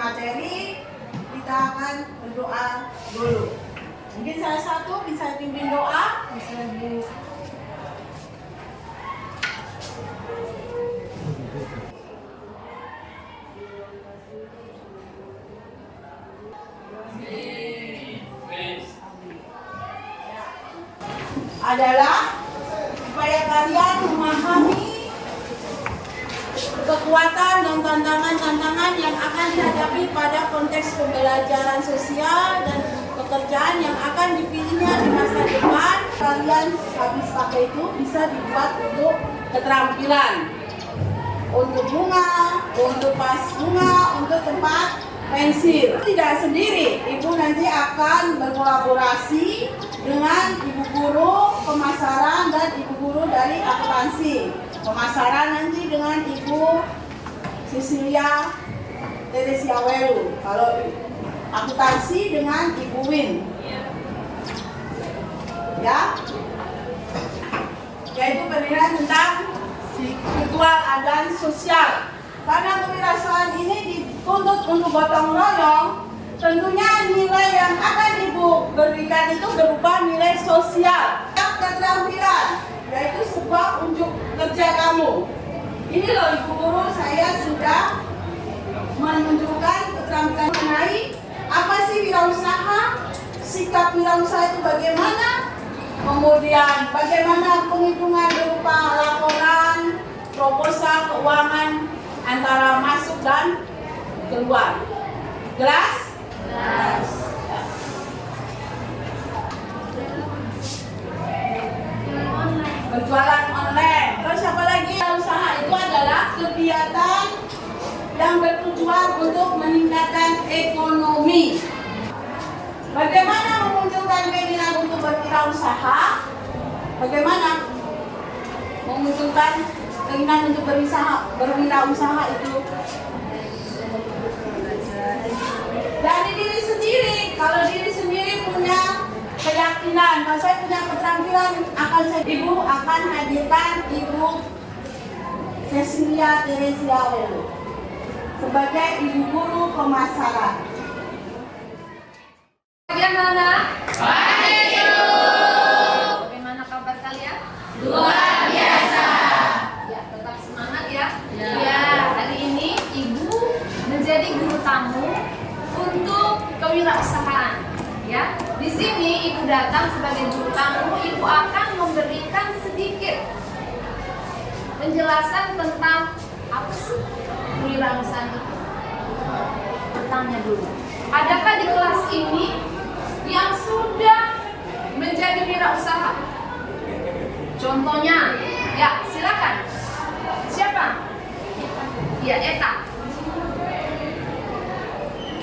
materi, kita akan berdoa dulu. Mungkin salah satu bisa pimpin doa, bisa Bu. Adalah supaya kalian memahami kekuatan dan tantangan-tantangan yang akan dihadapi pada konteks pembelajaran sosial dan pekerjaan yang akan dipilihnya di masa depan. Kalian habis pakai itu bisa dibuat untuk keterampilan, untuk bunga, untuk vas bunga, untuk tempat pensil. Tidak sendiri, Ibu nanti akan berkolaborasi dengan Ibu Guru pemasaran dan Ibu Guru dari akuntansi. Pemasaran nanti dengan Ibu Cecilia Teresia Welu. Kalau akuntansi dengan Ibu Win. Ya. Yaitu penilaian tentang virtual dan sosial. Karena kewirausahaan ini dituntut untuk gotong royong, tentunya nilai yang akan Ibu berikan itu berupa nilai sosial. Keterampilan, yaitu sebuah unjuk kerja kamu. Ini loh Ibu Guru, saya sudah menunjukkan keterampilan mengenai apa sih wirausaha, sikap wirausaha itu bagaimana, kemudian bagaimana penghitungan berupa laporan, proposal keuangan antara masuk dan keluar. Jelas? Jelas. Berjualan online. Terus apa lagi? Usaha itu adalah kegiatan yang bertujuan untuk meningkatkan ekonomi. Bagaimana memunculkan keinginan untuk berwirausaha? Bagaimana memunculkan keinginan untuk berwirausaha itu? Dari diri sendiri. Kalau diri sendiri punya keyakinan, kalau saya punya keterampilan, Ibu akan hadirkan Ibu Cecilia Teresia Welu sebagai Ibu Guru pemasaran. Bagaimana? Baik, Ibu. Bagaimana kabar kalian? Luar biasa. Ya, tetap semangat ya. Ya. Hari ini Ibu menjadi guru tamu untuk kewirausahaan. Ya, di sini Ibu datang sebagai guru tamu. Ibu akan memberikan sedikit penjelasan tentang apa sih kewirausahaan itu. Bertanya dulu, adakah di kelas ini yang sudah menjadi wirausaha? Contohnya, ya silakan. Siapa? Ya, Eta.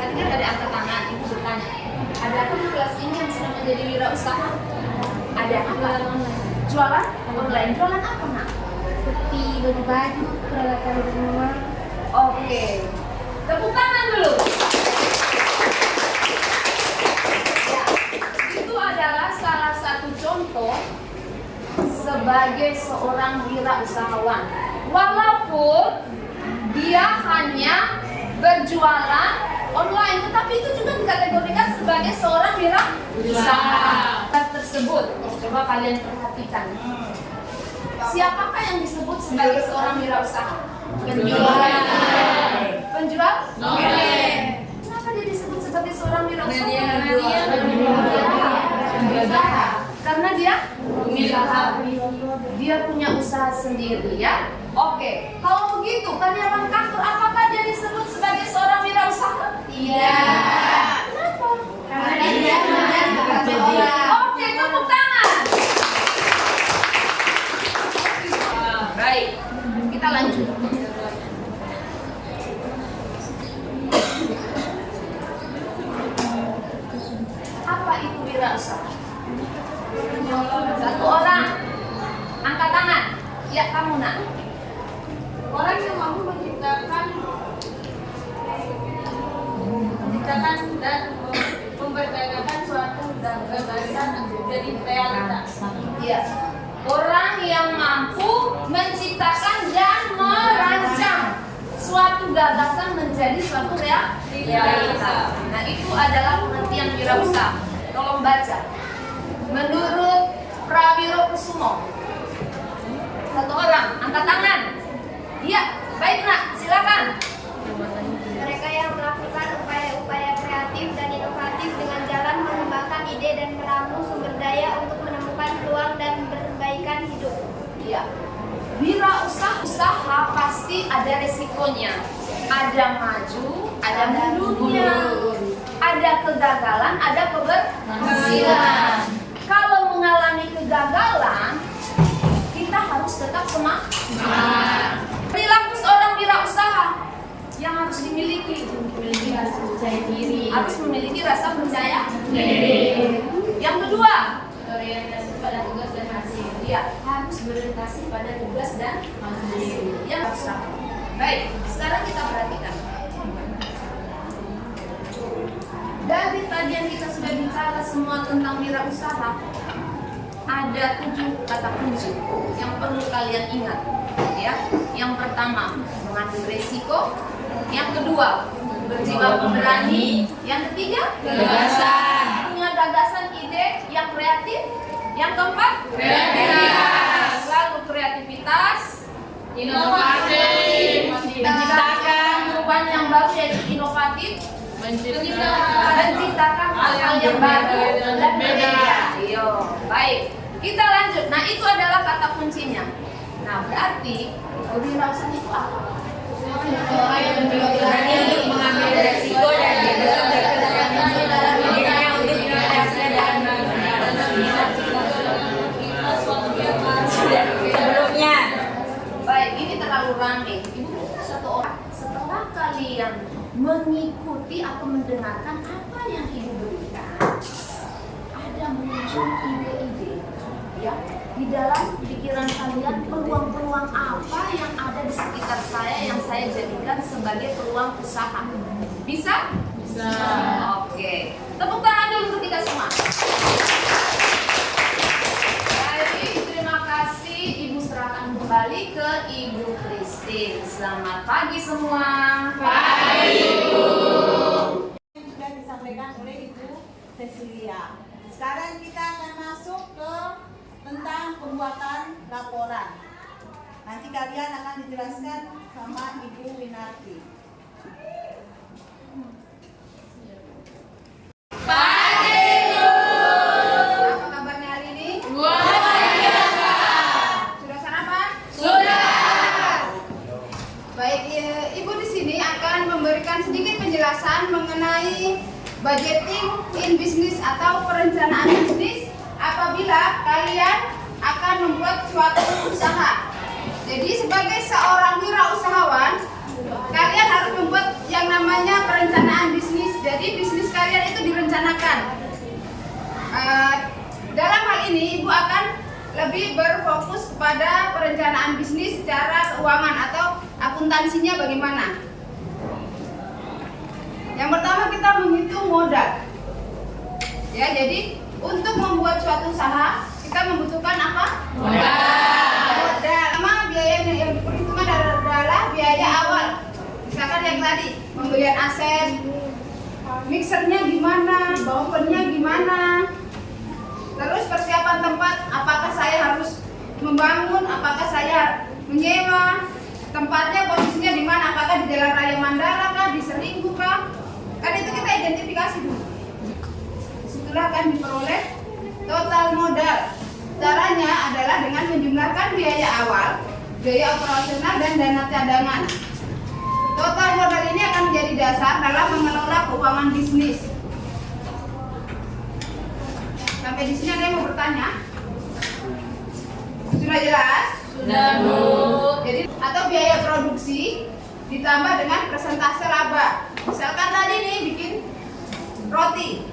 Tadi kan ada angkat tangan, Ibu bertanya. Adakah di kelas ini yang sudah menjadi wirausaha? Ada apa? Jualan online. Jualan apa, Nak? Seperti baju, peralatan rumah. Oke. Tepuk tangan dulu. Ya, itu adalah salah satu contoh sebagai seorang wirausahawan. Walaupun dia hanya berjualan online, tetapi itu juga dikategorikan sebagai seorang wirausaha tersebut. Coba kalian perhatikan. Siapakah yang disebut sebagai seorang wirausaha? Penjual. Penjual? Kenapa dia disebut sebagai seorang wirausaha? Karena dia punya usaha sendiri, ya. Oke, kalau begitu karyawan kantor apakah dia disebut sebagai seorang wirausaha? Tidak. Kenapa? Karena dia bekerja orang. Oke, tepuk tangan. Baik, kita lanjut. Apa itu wirausaha? Satu orang, angkat tangan. Ya, kamu, Nak. Orang yang mampu menciptakan dan memperdagangkan suatu gagasan jadi realitas. Iya. Orang yang mampu menciptakan dan merancang suatu gagasan menjadi suatu realitas. Nah, itu adalah pengertian wirausaha. Tolong baca. Menurut Prawiro Kusumo. Satu orang, angkat tangan. Iya, baik nak, silakan. Mereka yang melakukan upaya-upaya kreatif dan inovatif dengan jalan mengembangkan ide dan meramu sumber daya untuk menemukan peluang dan perbaikan hidup. Iya. Wirausaha pasti ada resikonya. Ada maju, ada mundurnya. Ada kegagalan, ada keberhasilan. Kalau mengalami kegagalan, kita harus tetap semangat. Perilaku seorang wirausaha yang harus dimiliki, rasa percaya diri. Harus memiliki rasa percaya diri. Yang kedua, Orientasi pada tugas dan hasil. ya harus berorientasi pada tugas dan hasil. Yang usaha. Baik, sekarang kita perhatikan. Dari tadi yang kita sudah bicara semua tentang wirausaha, ada 7 kata kunci yang perlu kalian ingat. Ya, yang pertama mengambil resiko, yang kedua berjiwa pemberani, yang ketiga Gagasan. punya gagasan ide yang kreatif, yang keempat Kreativitas. lalu kreativitas, Inovatif. menciptakan perubahan yang baru yaitu inovatif, menciptakan hal-hal yang baru dan berbeda. Yo, baik. Kita lanjut. Nah, itu adalah kata kuncinya. Nah, berarti wirausaha itu apa? Orang yang berani untuk mengambil resiko dan gagasan dalam dirinya untuk mengatasi dan sebelumnya. Baik, ini terlalu ramai. Ibu satu orang. Setelah kalian mengikuti atau mendengarkan apa yang ibu berikan, ada muncul ide-ide, ya, di dalam pikiran kalian peluang-peluang apa yang ada di sekitar saya yang saya jadikan sebagai peluang usaha. Bisa? Bisa. Oke. Tepuk tangan dulu untuk kita semua. Baik, terima kasih. Ibu serahkan kembali ke Ibu Christine. Selamat pagi semua. Sudah disampaikan oleh Ibu Cecilia. Sekarang kita akan masuk ke tentang pembuatan laporan. Nanti kalian akan dijelaskan sama Ibu Winarti. Apa kabarnya hari ini? Sudah sarapan? Baik, Ibu di sini akan memberikan sedikit penjelasan mengenai budgeting in business atau perencanaan bisnis apabila kalian akan membuat suatu usaha. Jadi sebagai seorang wirausahawan, kalian harus membuat yang namanya perencanaan bisnis. Jadi bisnis kalian itu direncanakan. Dalam hal ini Ibu akan lebih berfokus kepada perencanaan bisnis secara keuangan atau akuntansinya bagaimana. Yang pertama kita menghitung modal. Ya, jadi untuk membuat suatu usaha kita membutuhkan apa? Modal. Pertama biaya yang diperhitungkan adalah biaya awal. Misalkan yang tadi pembelian aset, mixernya gimana, ovennya gimana. Terus persiapan tempat, apakah saya harus membangun, apakah saya menyewa, tempatnya posisinya di mana, apakah di Jalan Raya Mandala kah, di Seringgu kah? Kan itu kita identifikasi dulu. Setelah akan diperoleh total modal. Caranya adalah dengan menjumlahkan biaya awal, biaya operasional dan dana cadangan. Total modal ini akan menjadi dasar dalam mengelola keuangan bisnis. Sampai di sini ada yang mau bertanya? Sudah jelas? Sudah, Bu. Jadi atau biaya produksi ditambah dengan persentase laba. Misalkan tadi nih bikin roti,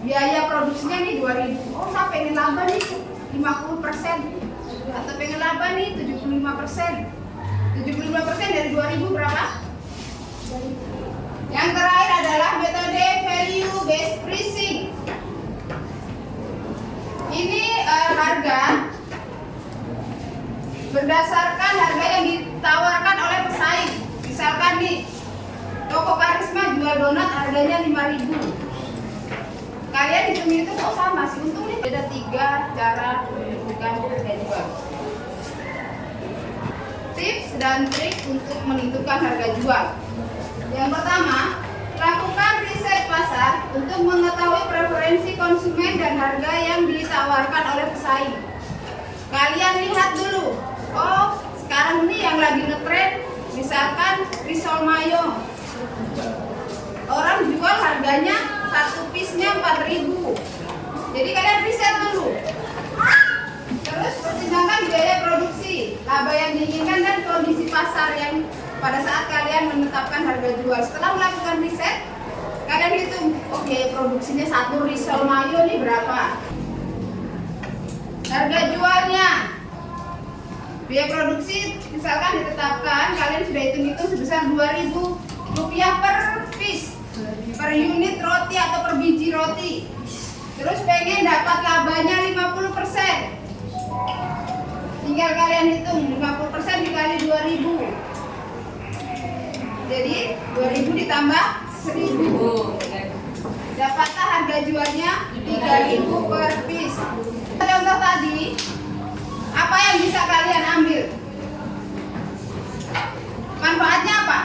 biaya produksinya nih 2.000. Oh, saya pengen laba nih 50%, atau pengen laba nih 75%. 75% dari 2.000 berapa? Yang terakhir adalah metode value based pricing. Ini harga berdasarkan harga yang ditawarkan oleh pesaing. Misalkan nih Toko Karisma jual donat harganya 5.000. Kalian hitung-hitung kok sama sih, untung nih ada 3 cara menentukan harga jual. Tips dan trik untuk menentukan harga jual. Yang pertama, lakukan riset pasar untuk mengetahui preferensi konsumen dan harga yang ditawarkan oleh pesaing. Kalian lihat dulu, oh sekarang ini yang lagi ngetren misalkan risol mayo. Orang jual harganya 1 piece-nya 4.000. Jadi kalian riset dulu. Terus pertimbangkan biaya produksi, laba yang diinginkan dan kondisi pasar yang pada saat kalian menetapkan harga jual. Setelah melakukan riset, kalian hitung, oke, produksinya 1 risol mayo ini berapa? Harga jualnya, biaya produksi misalkan ditetapkan, kalian sudah hitung-hitung sebesar 2.000 rupiah per piece, per unit roti atau per biji roti. Terus pengen dapat labanya 50%. Tinggal kalian hitung 50% dikali 2.000. Jadi 2.000 ditambah 1.000. Dapatlah harga jualnya 3.000 per piece. Contoh tadi, apa yang bisa kalian ambil? Manfaatnya apa?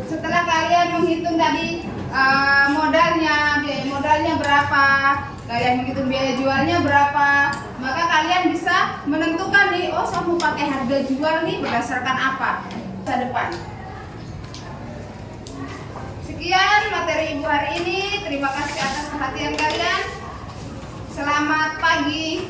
Setelah kalian menghitung tadi modalnya, biaya modalnya berapa, kalian menghitung biaya jualnya berapa, maka kalian bisa menentukan nih, oh saya mau pakai harga jual nih berdasarkan apa masa depan. Sekian materi Ibu hari ini. Terima kasih atas perhatian kalian. Selamat pagi.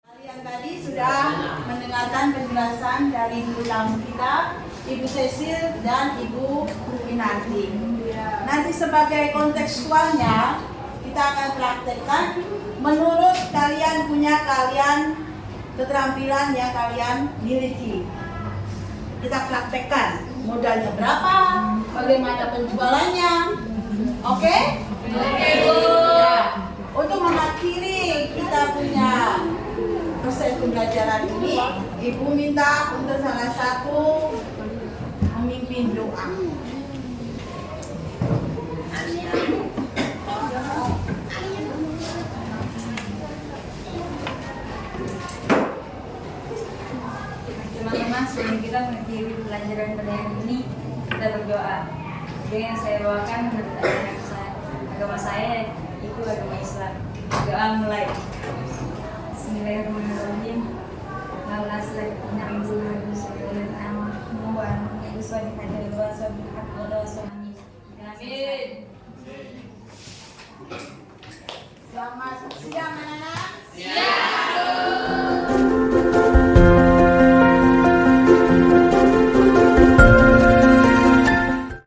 Kalian tadi sudah mendengarkan penjelasan dari guru tamu kita, Ibu Cecil dan Ibu Winanti. Nanti sebagai kontekstualnya kita akan praktekkan menurut kalian punya keterampilan yang kalian miliki. Kita praktekkan modalnya berapa, bagaimana penjualannya. Oke? Oke, Bu. Ya. Untuk mengakhiri kita punya proses pembelajaran ini, Ibu minta untuk salah satu memimpin doa. Teman-teman, sebelum kita mengakhiri pelajaran pada hari ini, kita berdoa. Doa yang saya bawakan menurut agama saya, itu agama Islam. Doa mulai. Bismillahirrahmanirrahim. Maulas lagi na'udzubillah min syarri ma